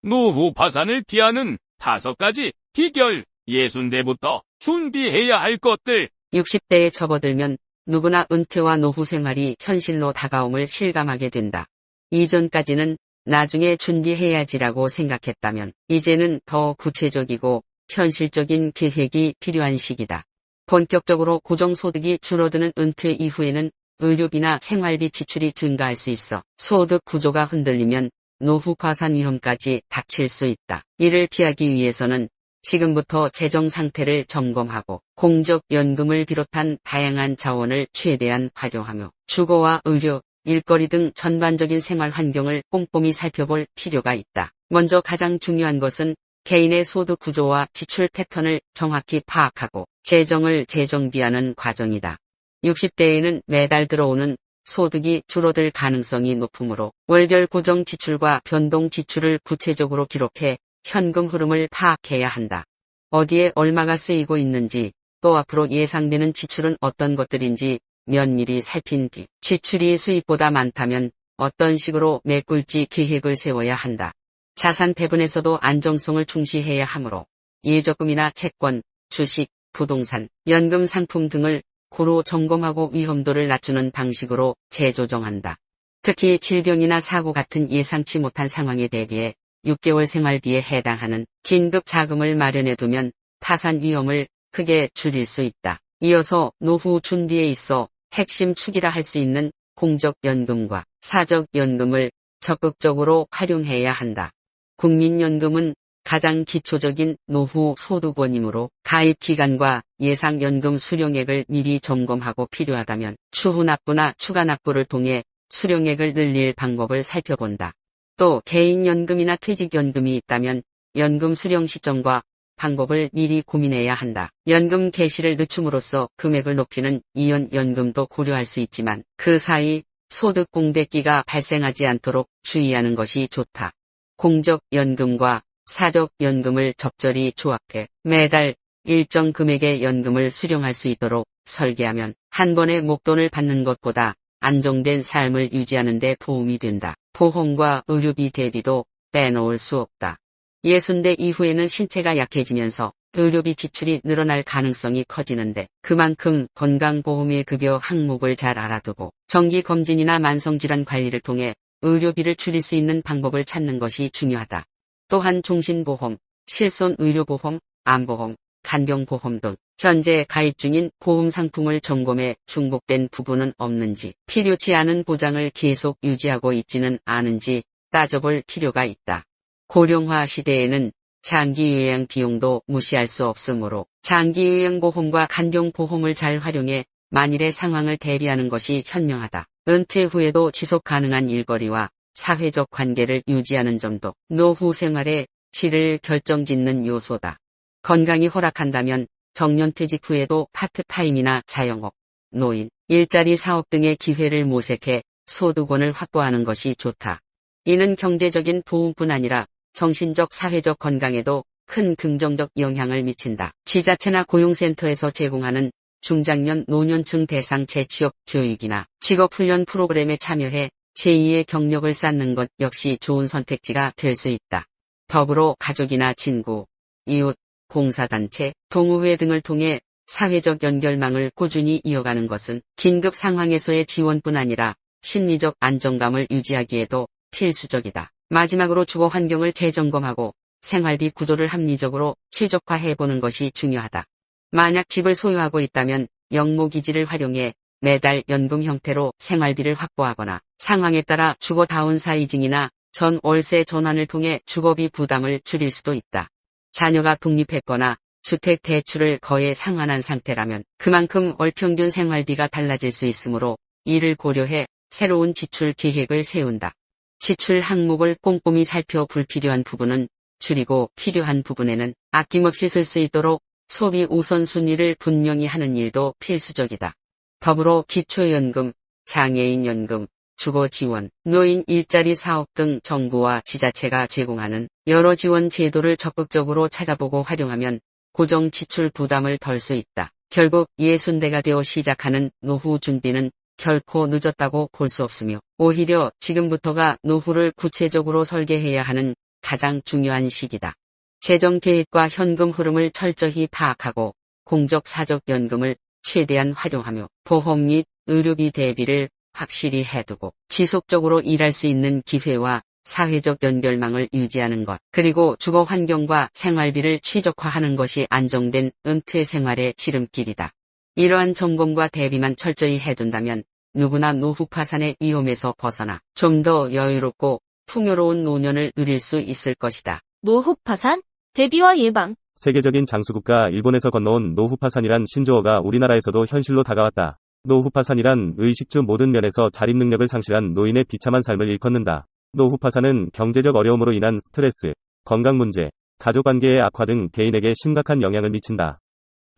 노후 파산을 피하는 5가지 비결. 60대부터 준비해야 할 것들. 60대에 접어들면 누구나 은퇴와 노후 생활이 현실로 다가옴을 실감하게 된다. 이전까지는 나중에 준비해야지라고 생각했다면 이제는 더 구체적이고 현실적인 계획이 필요한 시기다. 본격적으로 고정소득이 줄어드는 은퇴 이후에는 의료비나 생활비 지출이 증가할 수 있어 소득 구조가 흔들리면 노후 파산 위험까지 닥칠 수 있다. 이를 피하기 위해서는 지금부터 재정 상태를 점검하고 공적연금을 비롯한 다양한 자원을 최대한 활용하며 주거와 의료, 일거리 등 전반적인 생활 환경을 꼼꼼히 살펴볼 필요가 있다. 먼저 가장 중요한 것은 개인의 소득 구조와 지출 패턴을 정확히 파악하고 재정을 재정비하는 과정이다. 60대에는 매달 들어오는 소득이 줄어들 가능성이 높으므로 월별 고정 지출과 변동 지출을 구체적으로 기록해 현금 흐름을 파악해야 한다. 어디에 얼마가 쓰이고 있는지, 또 앞으로 예상되는 지출은 어떤 것들인지 면밀히 살핀 뒤 지출이 수입보다 많다면 어떤 식으로 메꿀지 계획을 세워야 한다. 자산 배분에서도 안정성을 중시해야 하므로 예적금이나 채권, 주식, 부동산, 연금 상품 등을 고루 점검하고 위험도를 낮추는 방식으로 재조정한다. 특히 질병이나 사고 같은 예상치 못한 상황에 대비해 6개월 생활비에 해당하는 긴급 자금을 마련해두면 파산 위험을 크게 줄일 수 있다. 이어서 노후 준비에 있어 핵심 축이라 할 수 있는 공적연금과 사적연금을 적극적으로 활용해야 한다. 국민연금은 가장 기초적인 노후 소득원이므로 가입기간과 예상연금 수령액을 미리 점검하고 필요하다면 추후 납부나 추가 납부를 통해 수령액을 늘릴 방법을 살펴본다. 또 개인연금이나 퇴직연금이 있다면 연금 수령 시점과 방법을 미리 고민해야 한다. 연금 개시를 늦춤으로써 금액을 높이는 이연연금도 고려할 수 있지만 그 사이 소득 공백기가 발생하지 않도록 주의하는 것이 좋다. 공적연금과 사적연금을 적절히 조합해 매달 일정 금액의 연금을 수령할 수 있도록 설계하면 한 번에 목돈을 받는 것보다 안정된 삶을 유지하는 데 도움이 된다. 보험과 의료비 대비도 빼놓을 수 없다. 60대 이후에는 신체가 약해지면서 의료비 지출이 늘어날 가능성이 커지는데 그만큼 건강보험의 급여 항목을 잘 알아두고 정기검진이나 만성질환 관리를 통해 의료비를 줄일 수 있는 방법을 찾는 것이 중요하다. 또한 종신보험, 실손의료보험, 암보험, 간병보험 등 현재 가입 중인 보험 상품을 점검해 중복된 부분은 없는지, 필요치 않은 보장을 계속 유지하고 있지는 않은지 따져볼 필요가 있다. 고령화 시대에는 장기요양 비용도 무시할 수 없으므로 장기요양보험과 간병보험을 잘 활용해 만일의 상황을 대비하는 것이 현명하다. 은퇴 후에도 지속 가능한 일거리와 사회적 관계를 유지하는 점도 노후 생활의 질을 결정짓는 요소다. 건강이 허락한다면 정년퇴직 후에도 파트타임이나 자영업, 노인, 일자리 사업 등의 기회를 모색해 소득원을 확보하는 것이 좋다. 이는 경제적인 도움뿐 아니라 정신적 사회적 건강에도 큰 긍정적 영향을 미친다. 지자체나 고용센터에서 제공하는 중장년 노년층 대상 재취업 교육이나 직업훈련 프로그램에 참여해 제2의 경력을 쌓는 것 역시 좋은 선택지가 될 수 있다. 더불어 가족이나 친구, 이웃, 봉사단체, 동호회 등을 통해 사회적 연결망을 꾸준히 이어가는 것은 긴급 상황에서의 지원뿐 아니라 심리적 안정감을 유지하기에도 필수적이다. 마지막으로 주거 환경을 재점검하고 생활비 구조를 합리적으로 최적화해보는 것이 중요하다. 만약 집을 소유하고 있다면 영모기지를 활용해 매달 연금 형태로 생활비를 확보하거나 상황에 따라 주거 다운사이징이나 전 월세 전환을 통해 주거비 부담을 줄일 수도 있다. 자녀가 독립했거나 주택 대출을 거의 상환한 상태라면 그만큼 월평균 생활비가 달라질 수 있으므로 이를 고려해 새로운 지출 계획을 세운다. 지출 항목을 꼼꼼히 살펴 불필요한 부분은 줄이고 필요한 부분에는 아낌없이 쓸 수 있도록 소비 우선순위를 분명히 하는 일도 필수적이다. 더불어 기초연금, 장애인연금, 주거지원, 노인 일자리 사업 등 정부와 지자체가 제공하는 여러 지원 제도를 적극적으로 찾아보고 활용하면 고정 지출 부담을 덜 수 있다. 결국 60대가 되어 시작하는 노후 준비는 결코 늦었다고 볼 수 없으며 오히려 지금부터가 노후를 구체적으로 설계해야 하는 가장 중요한 시기다. 재정 계획과 현금 흐름을 철저히 파악하고 공적 사적 연금을 최대한 활용하며 보험 및 의료비 대비를 확실히 해두고 지속적으로 일할 수 있는 기회와 사회적 연결망을 유지하는 것, 그리고 주거 환경과 생활비를 최적화하는 것이 안정된 은퇴 생활의 지름길이다. 이러한 점검과 대비만 철저히 해둔다면 누구나 노후 파산의 위험에서 벗어나 좀 더 여유롭고 풍요로운 노년을 누릴 수 있을 것이다. 노후 파산, 대비와 예방. 세계적인 장수국가 일본에서 건너온 노후 파산이란 신조어가 우리나라에서도 현실로 다가왔다. 노후 파산이란 의식주 모든 면에서 자립 능력을 상실한 노인의 비참한 삶을 일컫는다. 노후 파산은 경제적 어려움으로 인한 스트레스, 건강 문제, 가족 관계의 악화 등 개인에게 심각한 영향을 미친다.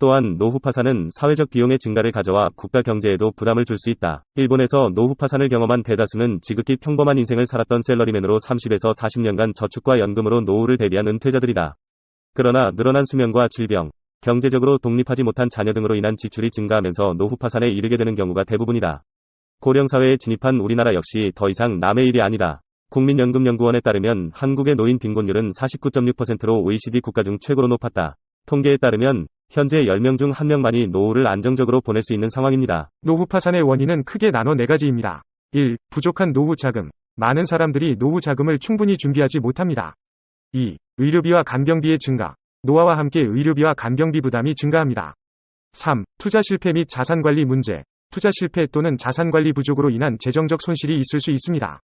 또한 노후 파산은 사회적 비용의 증가를 가져와 국가 경제에도 부담을 줄 수 있다. 일본에서 노후 파산을 경험한 대다수는 지극히 평범한 인생을 살았던 샐러리맨으로 30에서 40년간 저축과 연금으로 노후를 대비한 은퇴자들이다. 그러나 늘어난 수명과 질병, 경제적으로 독립하지 못한 자녀 등으로 인한 지출이 증가하면서 노후 파산에 이르게 되는 경우가 대부분이다. 고령사회에 진입한 우리나라 역시 더 이상 남의 일이 아니다. 국민연금연구원에 따르면 한국의 노인 빈곤율은 49.6%로 OECD 국가 중 최고로 높았다. 통계에 따르면 현재 10명 중 1명만이 노후를 안정적으로 보낼 수 있는 상황입니다. 노후 파산의 원인은 크게 나눠 4가지입니다. 1. 부족한 노후 자금. 많은 사람들이 노후 자금을 충분히 준비하지 못합니다. 2. 의료비와 간병비의 증가. 노화와 함께 의료비와 간병비 부담이 증가합니다. 3. 투자 실패 및 자산 관리 문제. 투자 실패 또는 자산 관리 부족으로 인한 재정적 손실이 있을 수 있습니다.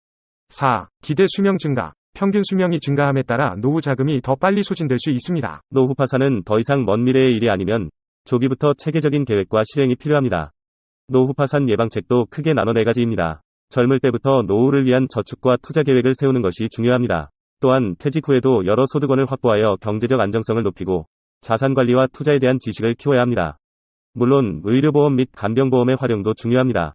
4. 기대 수명 증가. 평균 수명이 증가함에 따라 노후 자금이 더 빨리 소진될 수 있습니다. 노후 파산은 더 이상 먼 미래의 일이 아니면 조기부터 체계적인 계획과 실행이 필요합니다. 노후 파산 예방책도 크게 나눠 4가지입니다. 젊을 때부터 노후를 위한 저축과 투자 계획을 세우는 것이 중요합니다. 또한 퇴직 후에도 여러 소득원을 확보하여 경제적 안정성을 높이고 자산 관리와 투자에 대한 지식을 키워야 합니다. 물론 의료보험 및 간병보험의 활용도 중요합니다.